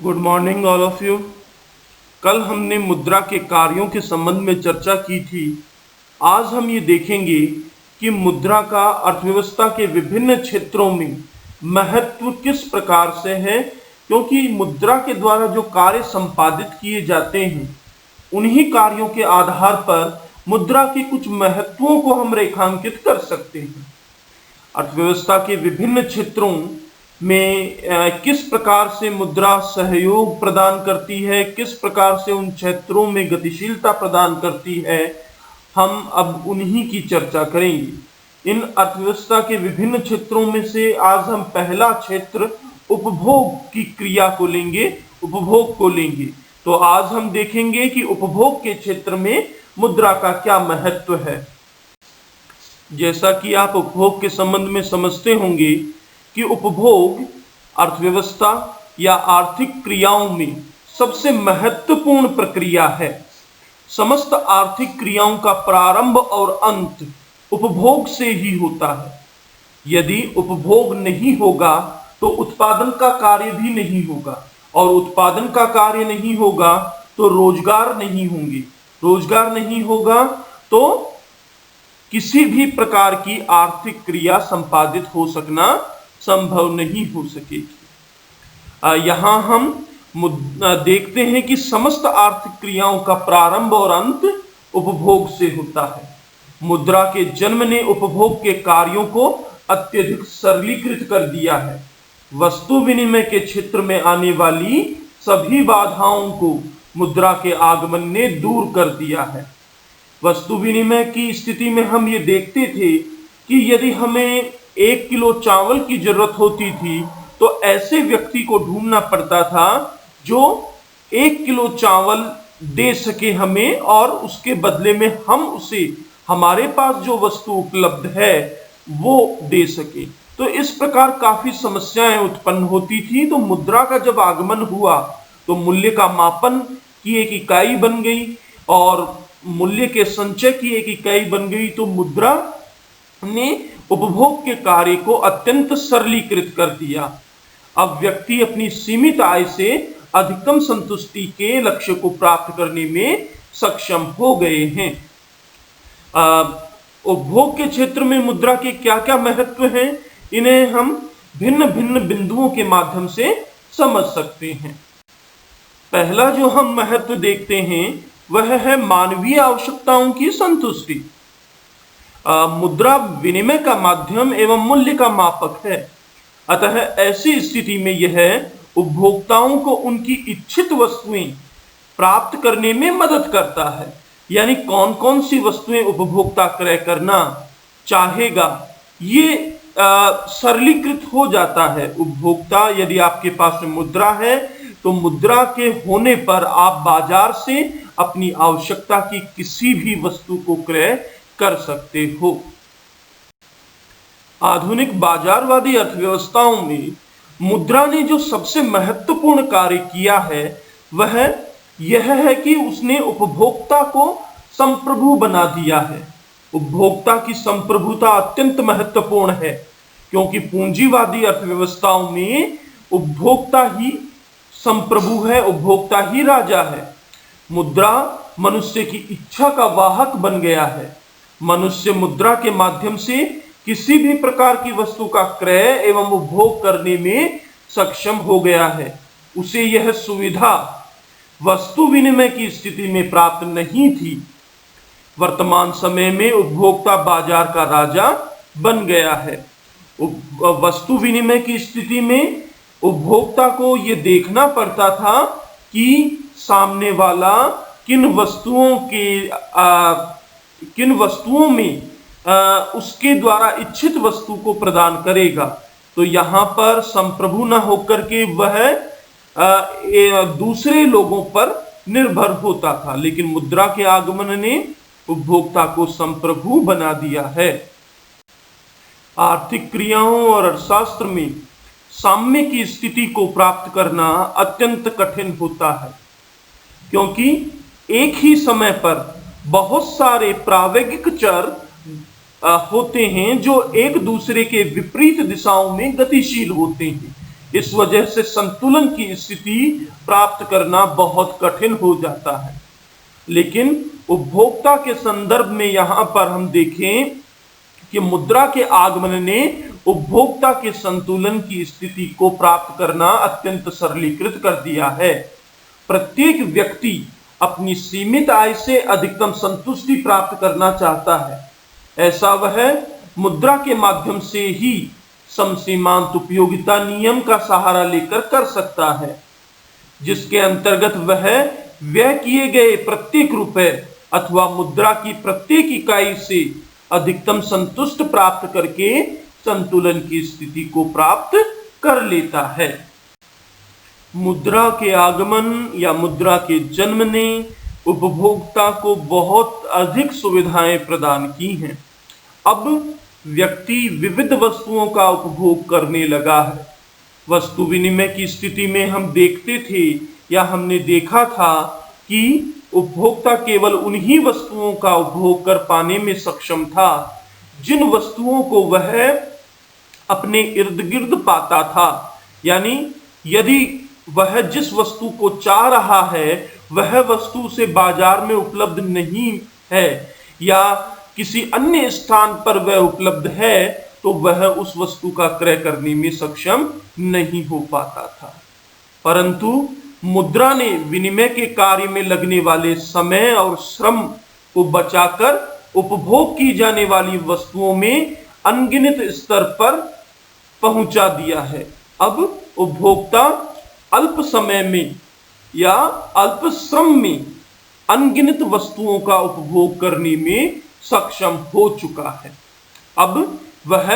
Good morning all of you. कल हमने मुद्रा के कार्यों के संबंध में चर्चा की थी। आज हम ये देखेंगे कि मुद्रा का अर्थव्यवस्था के विभिन्न क्षेत्रों में महत्व किस प्रकार से है, क्योंकि मुद्रा के द्वारा जो कार्य संपादित किए जाते हैं उन्हीं कार्यों के आधार पर मुद्रा के कुछ महत्वों को हम रेखांकित कर सकते हैं। अर्थव्यवस्था के विभिन्न क्षेत्रों में किस प्रकार से मुद्रा सहयोग प्रदान करती है, किस प्रकार से उन क्षेत्रों में गतिशीलता प्रदान करती है, हम अब उन्हीं की चर्चा करेंगे। इन अर्थव्यवस्था के विभिन्न क्षेत्रों में से आज हम पहला क्षेत्र उपभोग की क्रिया को लेंगे, उपभोग को लेंगे। तो आज हम देखेंगे कि उपभोग के क्षेत्र में मुद्रा का क्या महत्व है। जैसा कि आप उपभोग के संबंध में समझते होंगे कि उपभोग अर्थव्यवस्था या आर्थिक क्रियाओं में सबसे महत्वपूर्ण प्रक्रिया है। समस्त आर्थिक क्रियाओं का प्रारंभ और अंत उपभोग से ही होता है। यदि उपभोग नहीं होगा तो उत्पादन का कार्य भी नहीं होगा, और उत्पादन का कार्य नहीं होगा तो रोजगार नहीं होंगे, रोजगार नहीं होगा तो किसी भी प्रकार की आर्थिक क्रिया संपादित हो सकना संभव नहीं हो सकेगी। यहाँ हम देखते हैं कि समस्त आर्थिक क्रियाओं का प्रारंभ और अंत उपभोग से होता है। मुद्रा के जन्म ने उपभोग के कार्यों को अत्यधिक सरलीकृत कर दिया है। वस्तु विनिमय के क्षेत्र में आने वाली सभी बाधाओं को मुद्रा के आगमन ने दूर कर दिया है। वस्तु विनिमय की स्थिति में हम ये देखते थे कि यदि हमें 1 किलो चावल की जरूरत होती थी तो ऐसे व्यक्ति को ढूंढना पड़ता था जो 1 किलो चावल दे सके हमें, और उसके बदले में हम उसे हमारे पास जो वस्तु उपलब्ध है वो दे सके। तो इस प्रकार काफी समस्याएं उत्पन्न होती थी। तो मुद्रा का जब आगमन हुआ तो मूल्य का मापन की एक इकाई बन गई और मूल्य के संचय की एक इकाई बन गई। तो मुद्रा ने उपभोग के कार्य को अत्यंत सरलीकृत कर दिया। अब व्यक्ति अपनी सीमित आय से अधिकतम संतुष्टि के लक्ष्य को प्राप्त करने में सक्षम हो गए हैं। उपभोग के क्षेत्र में मुद्रा के क्या क्या महत्व हैं, इन्हें हम भिन्न भिन्न बिंदुओं के माध्यम से समझ सकते हैं। पहला जो हम महत्व देखते हैं वह है मानवीय आवश्यकताओं की संतुष्टि। मुद्रा विनिमय का माध्यम एवं मूल्य का मापक है। अतः ऐसी स्थिति में यह उपभोक्ताओं को उनकी इच्छित वस्तुएं प्राप्त करने में मदद करता है। यानी कौन कौन सी वस्तुएं उपभोक्ता क्रय करना चाहेगा ये सरलीकृत हो जाता है। उपभोक्ता, यदि आपके पास में मुद्रा है तो मुद्रा के होने पर आप बाजार से अपनी आवश्यकता की किसी भी वस्तु को क्रय कर सकते हो। आधुनिक बाजारवादी अर्थव्यवस्थाओं में मुद्रा ने जो सबसे महत्वपूर्ण कार्य किया है वह यह है कि उसने उपभोक्ता को संप्रभु बना दिया है। उपभोक्ता की संप्रभुता अत्यंत महत्वपूर्ण है, क्योंकि पूंजीवादी अर्थव्यवस्थाओं में उपभोक्ता ही संप्रभु है, उपभोक्ता ही राजा है। मुद्रा मनुष्य की इच्छा का वाहक बन गया है। मनुष्य मुद्रा के माध्यम से किसी भी प्रकार की वस्तु का क्रय एवं उपभोग करने में सक्षम हो गया है। उसे यह सुविधा वस्तु विनिमय की स्थिति में प्राप्त नहीं थी। वर्तमान समय में उपभोक्ता बाजार का राजा बन गया है। वस्तु विनिमय की स्थिति में उपभोक्ता को यह देखना पड़ता था कि सामने वाला किन वस्तुओं में उसके द्वारा इच्छित वस्तु को प्रदान करेगा। तो यहाँ पर संप्रभु न होकर के वह दूसरे लोगों पर निर्भर होता था, लेकिन मुद्रा के आगमन ने उपभोक्ता को संप्रभु बना दिया है। आर्थिक क्रियाओं और अर्थशास्त्र में साम्य की स्थिति को प्राप्त करना अत्यंत कठिन होता है, क्योंकि एक ही समय पर बहुत सारे प्रावेगिक चर होते हैं जो एक दूसरे के विपरीत दिशाओं में गतिशील होते हैं। इस वजह से संतुलन की स्थिति प्राप्त करना बहुत कठिन हो जाता है। लेकिन उपभोक्ता के संदर्भ में यहां पर हम देखें कि मुद्रा के आगमन ने उपभोक्ता के संतुलन की स्थिति को प्राप्त करना अत्यंत सरलीकृत कर दिया है। प्रत्येक व्यक्ति अपनी सीमित आय से अधिकतम संतुष्टि प्राप्त करना चाहता है। ऐसा वह मुद्रा के माध्यम से ही समसीमांत उपयोगिता नियम का सहारा लेकर कर सकता है, जिसके अंतर्गत वह व्यय किए गए प्रत्येक रुपए अथवा मुद्रा की प्रत्येक इकाई से अधिकतम संतुष्ट प्राप्त करके संतुलन की स्थिति को प्राप्त कर लेता है। मुद्रा के आगमन या मुद्रा के जन्म ने उपभोक्ता को बहुत अधिक सुविधाएं प्रदान की हैं। अब व्यक्ति विविध वस्तुओं का उपभोग करने लगा है। वस्तु विनिमय की स्थिति में हम देखते थे या हमने देखा था कि उपभोक्ता केवल उन्हीं वस्तुओं का उपभोग कर पाने में सक्षम था जिन वस्तुओं को वह अपने इर्द गिर्द पाता था। यानी यदि वह जिस वस्तु को चाह रहा है वह वस्तु उसे बाजार में उपलब्ध नहीं है या किसी अन्य स्थान पर वह उपलब्ध है तो वह उस वस्तु का क्रय करने में सक्षम नहीं हो पाता था। परंतु मुद्रा ने विनिमय के कार्य में लगने वाले समय और श्रम को बचाकर उपभोग की जाने वाली वस्तुओं में अनगिनत स्तर पर पहुंचा दिया है। अब उपभोक्ता अल्प समय में या अल्प श्रम में अनगिनत वस्तुओं का उपभोग करने में सक्षम हो चुका है। अब वह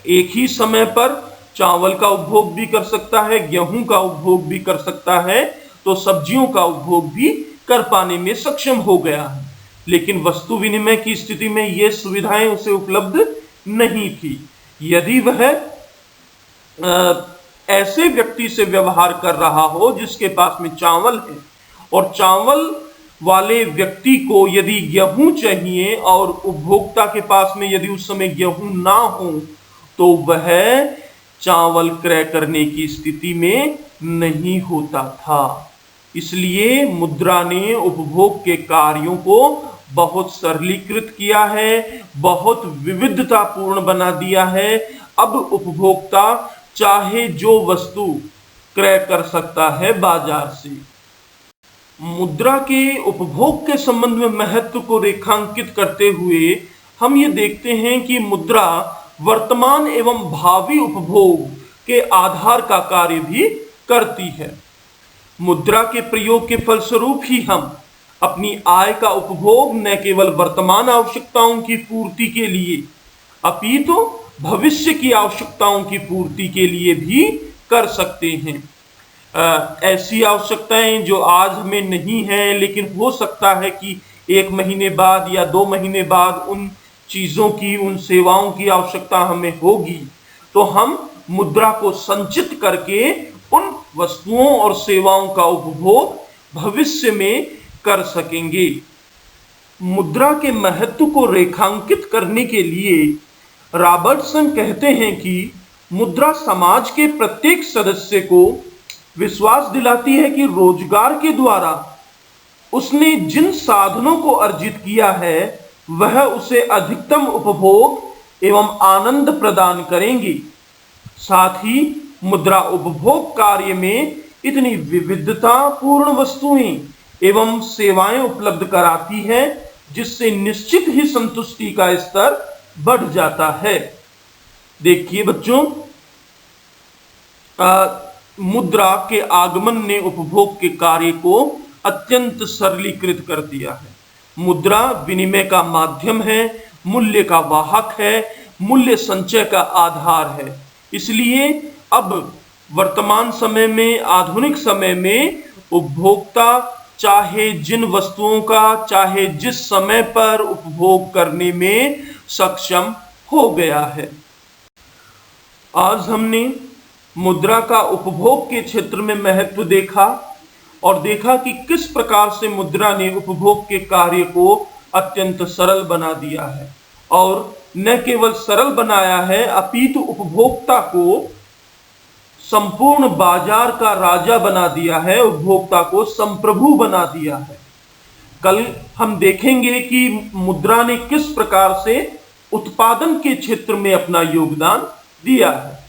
एक ही समय पर चावल का उपभोग भी कर सकता है, गेहूं का उपभोग भी कर सकता है, तो सब्जियों का उपभोग भी कर पाने में सक्षम हो गया है। लेकिन वस्तु विनिमय की स्थिति में ये सुविधाएं उसे उपलब्ध नहीं थी। यदि वह ऐसे व्यक्ति से व्यवहार कर रहा हो जिसके पास में चावल है और चावल वाले व्यक्ति को यदि गेहूं चाहिए और उपभोक्ता के पास में यदि उस समय गेहूं ना हो तो वह चावल क्रय करने की स्थिति में नहीं होता था। इसलिए मुद्रा ने उपभोग के कार्यों को बहुत सरलीकृत किया है, बहुत विविधतापूर्ण बना दिया है। अब उपभोक्ता चाहे जो वस्तु क्रय कर सकता है बाजार से। मुद्रा के उपभोग के संबंध में महत्व को रेखांकित करते हुए हम ये देखते हैं कि मुद्रा वर्तमान एवं भावी उपभोग के आधार का कार्य भी करती है। मुद्रा के प्रयोग के फलस्वरूप ही हम अपनी आय का उपभोग न केवल वर्तमान आवश्यकताओं की पूर्ति के लिए अपितु भविष्य की आवश्यकताओं की पूर्ति के लिए भी कर सकते हैं। ऐसी आवश्यकताएं जो आज हमें नहीं है, लेकिन हो सकता है कि 1 महीने बाद या 2 महीने बाद उन चीजों की, उन सेवाओं की आवश्यकता हमें होगी, तो हम मुद्रा को संचित करके उन वस्तुओं और सेवाओं का उपभोग भविष्य में कर सकेंगे। मुद्रा के महत्व को रेखांकित करने के लिए रॉबर्टसन कहते हैं कि मुद्रा समाज के प्रत्येक सदस्य को विश्वास दिलाती है कि रोजगार के द्वारा उसने जिन साधनों को अर्जित किया है वह उसे अधिकतम उपभोग एवं आनंद प्रदान करेंगी। साथ ही मुद्रा उपभोग कार्य में इतनी विविधतापूर्ण वस्तुएं एवं सेवाएं उपलब्ध कराती है जिससे निश्चित ही संतुष्टि का स्तर बढ़ जाता है। देखिए बच्चों, मुद्रा के आगमन ने उपभोग के कार्य को अत्यंत सरलीकृत कर दिया है। मुद्रा विनिमय का माध्यम है, मूल्य का वाहक है, मूल्य संचय का आधार है। इसलिए अब वर्तमान समय में, आधुनिक समय में उपभोक्ता चाहे जिन वस्तुओं का चाहे जिस समय पर उपभोग करने में सक्षम हो गया है। आज हमने मुद्रा का उपभोग के क्षेत्र में महत्व देखा और देखा कि किस प्रकार से मुद्रा ने उपभोग के कार्य को अत्यंत सरल बना दिया है और न केवल सरल बनाया है अपितु उपभोक्ता को संपूर्ण बाजार का राजा बना दिया है, उपभोक्ता को संप्रभु बना दिया है। कल हम देखेंगे कि मुद्रा ने किस प्रकार से उत्पादन के क्षेत्र में अपना योगदान दिया है।